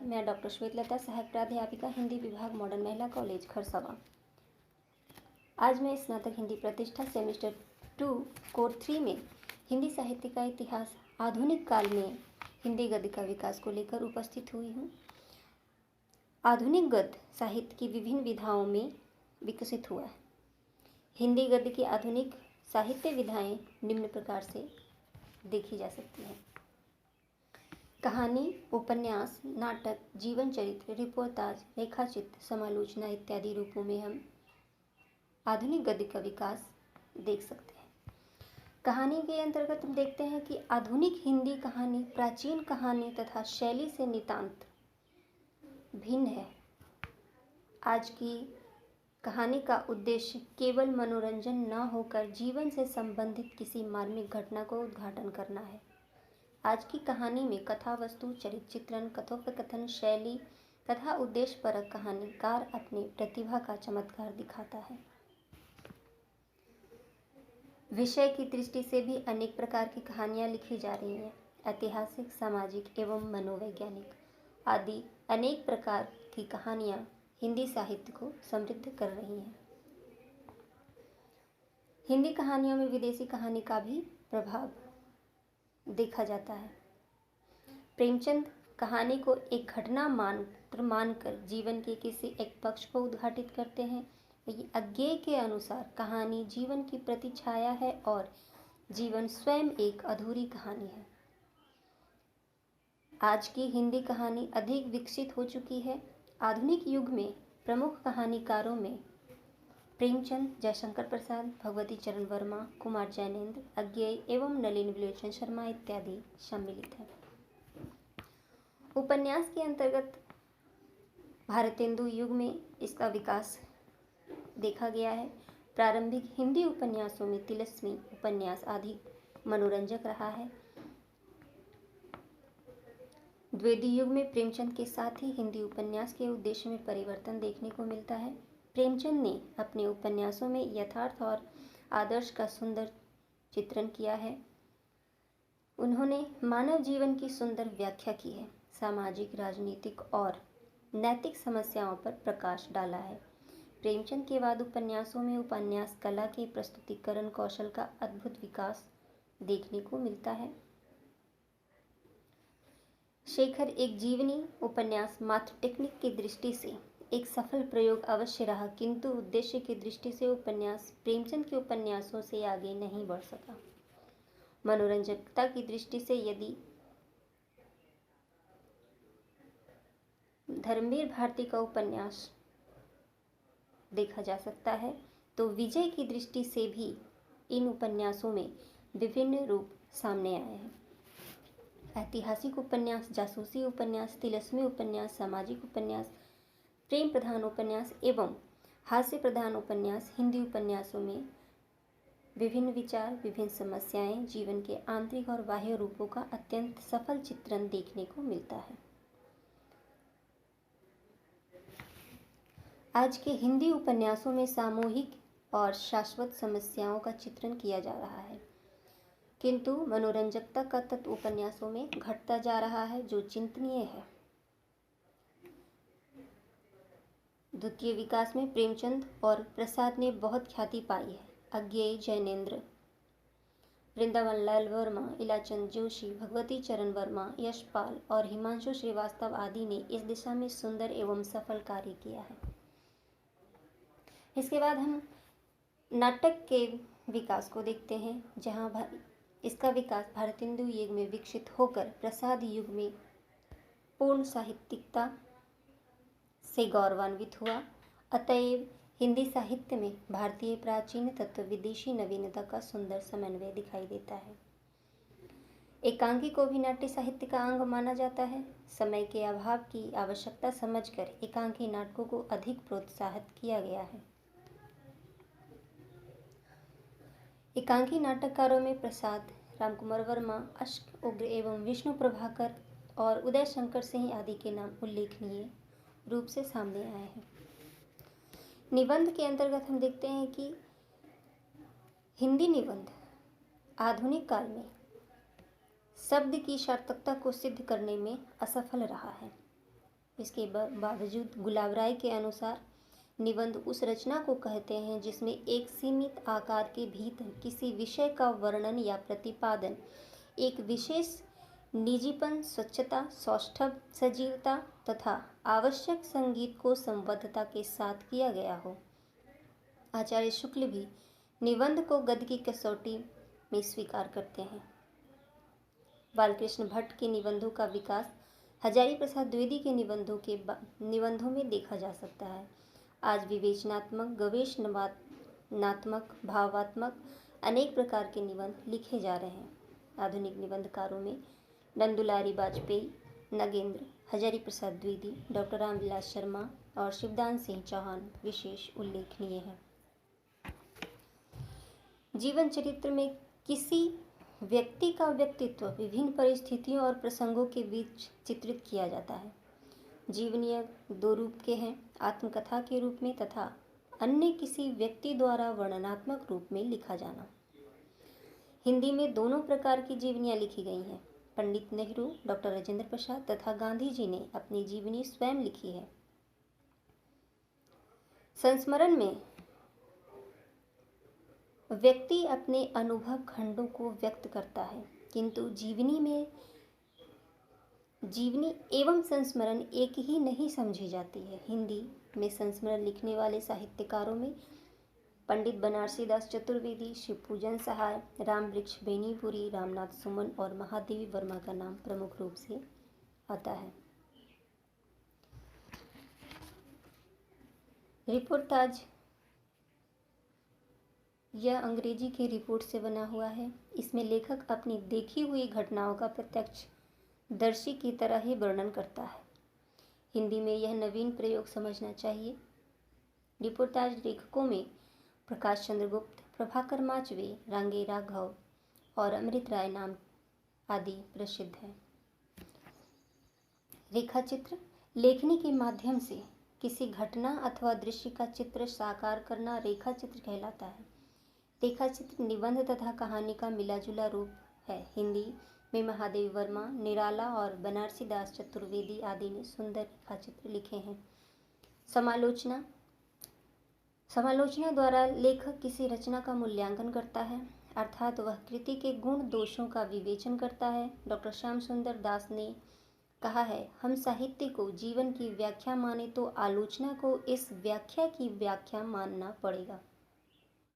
मैं डॉक्टर श्वेतलता, सहायक प्राध्यापिका, हिंदी विभाग, मॉडर्न महिला कॉलेज खरसावां। आज मैं स्नातक हिंदी प्रतिष्ठा सेमेस्टर 2 कोर 3 में हिंदी साहित्य का इतिहास, आधुनिक काल में हिंदी गद्य का विकास को लेकर उपस्थित हुई हूँ। आधुनिक गद्य साहित्य की विभिन्न विधाओं में विकसित हुआ है। हिंदी गद्य की आधुनिक साहित्य विधाएं निम्न प्रकार से देखी जा सकती हैं। कहानी, उपन्यास, नाटक, जीवन चरित्र, रिपोर्टाज, रेखाचित्र, समालोचना इत्यादि रूपों में हम आधुनिक गद्य का विकास देख सकते हैं। कहानी के अंतर्गत हम देखते हैं कि आधुनिक हिंदी कहानी प्राचीन कहानी तथा शैली से नितांत भिन्न है। आज की कहानी का उद्देश्य केवल मनोरंजन न होकर जीवन से संबंधित किसी मार्मिक घटना को उद्घाटन करना है। आज की कहानी में कथा वस्तु, चरित्र चित्रण, कथोपकथन शैली तथा उद्देश्यपरक कहानीकार अपनी प्रतिभा का चमत्कार दिखाता है। विषय की दृष्टि से भी अनेक प्रकार की कहानियाँ लिखी जा रही हैं। ऐतिहासिक, सामाजिक एवं मनोवैज्ञानिक आदि अनेक प्रकार की कहानियाँ हिंदी साहित्य को समृद्ध कर रही हैं। हिंदी कहानियों में विदेशी कहानी का भी प्रभाव देखा जाता है। प्रेमचंद कहानी को एक घटना मात्र मानकर जीवन के किसी एक पक्ष को उद्घाटित करते हैं। अज्ञेय के अनुसार कहानी जीवन की प्रतिछाया है और जीवन स्वयं एक अधूरी कहानी है। आज की हिंदी कहानी अधिक विकसित हो चुकी है। आधुनिक युग में प्रमुख कहानीकारों में प्रेमचंद, जयशंकर प्रसाद, भगवती चरण वर्मा, कुमार जैनेन्द्र, अज्ञेय एवं नलिन विलोचन शर्मा इत्यादि सम्मिलित हैं। उपन्यास के अंतर्गत भारतेंदु युग में इसका विकास देखा गया है। प्रारंभिक हिंदी उपन्यासों में तिलस्मी उपन्यास अधिक मनोरंजक रहा है। द्वितीय युग में प्रेमचंद के साथ ही हिंदी उपन्यास के उद्देश्य में परिवर्तन देखने को मिलता है। प्रेमचंद ने अपने उपन्यासों में यथार्थ और आदर्श का सुंदर चित्रण किया है। उन्होंने मानव जीवन की सुंदर व्याख्या की है। सामाजिक, राजनीतिक और नैतिक समस्याओं पर प्रकाश डाला है। प्रेमचंद के बाद उपन्यासों में उपन्यास कला के प्रस्तुतिकरण कौशल का अद्भुत विकास देखने को मिलता है। शेखर एक जीवनी उपन्यास मात्र टेक्निक की दृष्टि से एक सफल प्रयोग अवश्य रहा, किंतु उद्देश्य की दृष्टि से उपन्यास प्रेमचंद के उपन्यासों से आगे नहीं बढ़ सका। मनोरंजकता की दृष्टि से यदि धर्मवीर भारती का उपन्यास देखा जा सकता है, तो विजय की दृष्टि से भी इन उपन्यासों में विभिन्न रूप सामने आए हैं। ऐतिहासिक उपन्यास, जासूसी उपन्यास, तिलस्मी उपन्यास, सामाजिक उपन्यास, प्रेम प्रधान उपन्यास एवं हास्य प्रधान उपन्यास हिंदी उपन्यासों में विभिन्न विचार, विभिन्न समस्याएं, जीवन के आंतरिक और बाह्य रूपों का अत्यंत सफल चित्रण देखने को मिलता है। आज के हिंदी उपन्यासों में सामूहिक और शाश्वत समस्याओं का चित्रण किया जा रहा है, किंतु मनोरंजकता का तत्व उपन्यासों में घटता जा रहा है, जो चिंतनीय है। द्वितीय विकास में प्रेमचंद और प्रसाद ने बहुत ख्याति पाई है। अज्ञेय, जैनेन्द्र, वृंदावन लाल वर्मा, इलाचंद जोशी, भगवती चरण वर्मा, यशपाल और हिमांशु श्रीवास्तव आदि ने इस दिशा में सुंदर एवं सफल कार्य किया है। इसके बाद हम नाटक के विकास को देखते हैं, जहाँ इसका विकास भारतेंदु युग में विकसित होकर प्रसाद युग में पूर्ण साहित्यिकता से गौरवान्वित हुआ। अतएव हिंदी साहित्य में भारतीय प्राचीन तत्व विदेशी नवीनता का सुंदर समन्वय दिखाई देता है। एकांकी को भी नाट्य साहित्य का अंग माना जाता है। समय के अभाव की आवश्यकता समझकर एकांकी नाटकों को अधिक प्रोत्साहित किया गया है। एकांकी नाटककारों में प्रसाद, रामकुमार वर्मा, अश्क उग्र एवं विष्णु प्रभाकर और उदय शंकर सिंह आदि के नाम उल्लेखनीय रूप से सामने आए हैं। निबंध के अंतर्गत हम देखते हैं कि हिंदी निबंध आधुनिक काल में शब्द की सार्थकता को सिद्ध करने में असफल रहा है। इसके बावजूद गुलाब राय के अनुसार निबंध उस रचना को कहते हैं जिसमें एक सीमित आकार के भीतर किसी विषय का वर्णन या प्रतिपादन एक विशेष निजीपन, स्वच्छता, सौष्ठव, सजीवता तथा आवश्यक संगीत को संबद्धता के साथ किया गया हो। आचार्य शुक्ल भी निबंध को गद्य की कसौटी में स्वीकार करते हैं। बालकृष्ण भट्ट के निबंधों का विकास हजारी प्रसाद द्विवेदी के निबंधों में देखा जा सकता है। आज विवेचनात्मक, गवेषणात्मक, भावात्मक अनेक प्रकार के निबंध लिखे जा रहे हैं। आधुनिक निबंधकारों में नंदुलारी वाजपेयी, नगेंद्र, हजारी प्रसाद द्विवेदी, डॉक्टर रामविलास शर्मा और शिवदान सिंह चौहान विशेष उल्लेखनीय हैं। जीवन चरित्र में किसी व्यक्ति का व्यक्तित्व विभिन्न परिस्थितियों और प्रसंगों के बीच चित्रित किया जाता है। जीवनीय दो रूप के हैं, आत्मकथा के रूप में तथा अन्य किसी व्यक्ति द्वारा वर्णनात्मक रूप में लिखा जाना। हिंदी में दोनों प्रकार की जीवनियाँ लिखी गई हैं। पंडित नेहरू, डॉक्टर राजेंद्र प्रसाद तथा गांधी जी ने अपनी जीवनी स्वयं लिखी है। संस्मरण में व्यक्ति अपने अनुभव खंडों को व्यक्त करता है, किंतु जीवनी एवं संस्मरण एक ही नहीं समझी जाती है। हिंदी में संस्मरण लिखने वाले साहित्यकारों में पंडित बनारसी दास चतुर्वेदी, शिवपूजन सहाय, रामवृक्ष बेनीपुरी, रामनाथ सुमन और महादेवी वर्मा का नाम प्रमुख रूप से आता है। रिपोर्टाज यह अंग्रेजी की रिपोर्ट से बना हुआ है। इसमें लेखक अपनी देखी हुई घटनाओं का प्रत्यक्षदर्शी की तरह ही वर्णन करता है। हिंदी में यह नवीन प्रयोग समझना चाहिए। रिपोर्टाज लेखकों में प्रकाश चंद्र गुप्त, प्रभाकर माचवे, रांगे राघव और अमृत राय नाम आदि प्रसिद्ध हैं। रेखाचित्र लेखनी के माध्यम से किसी घटना अथवा दृश्य का चित्र साकार करना रेखाचित्र कहलाता है। रेखाचित्र निबंध तथा कहानी का मिलाजुला रूप है। हिंदी में महादेवी वर्मा, निराला और बनारसी दास चतुर्वेदी आदि ने सुंदर रेखाचित्र लिखे हैं। समालोचना द्वारा लेखक किसी रचना का मूल्यांकन करता है, अर्थात वह कृति के गुण दोषों का विवेचन करता है। डॉक्टर श्याम सुंदर दास ने कहा है, हम साहित्य को जीवन की व्याख्या माने तो आलोचना को इस व्याख्या की व्याख्या मानना पड़ेगा।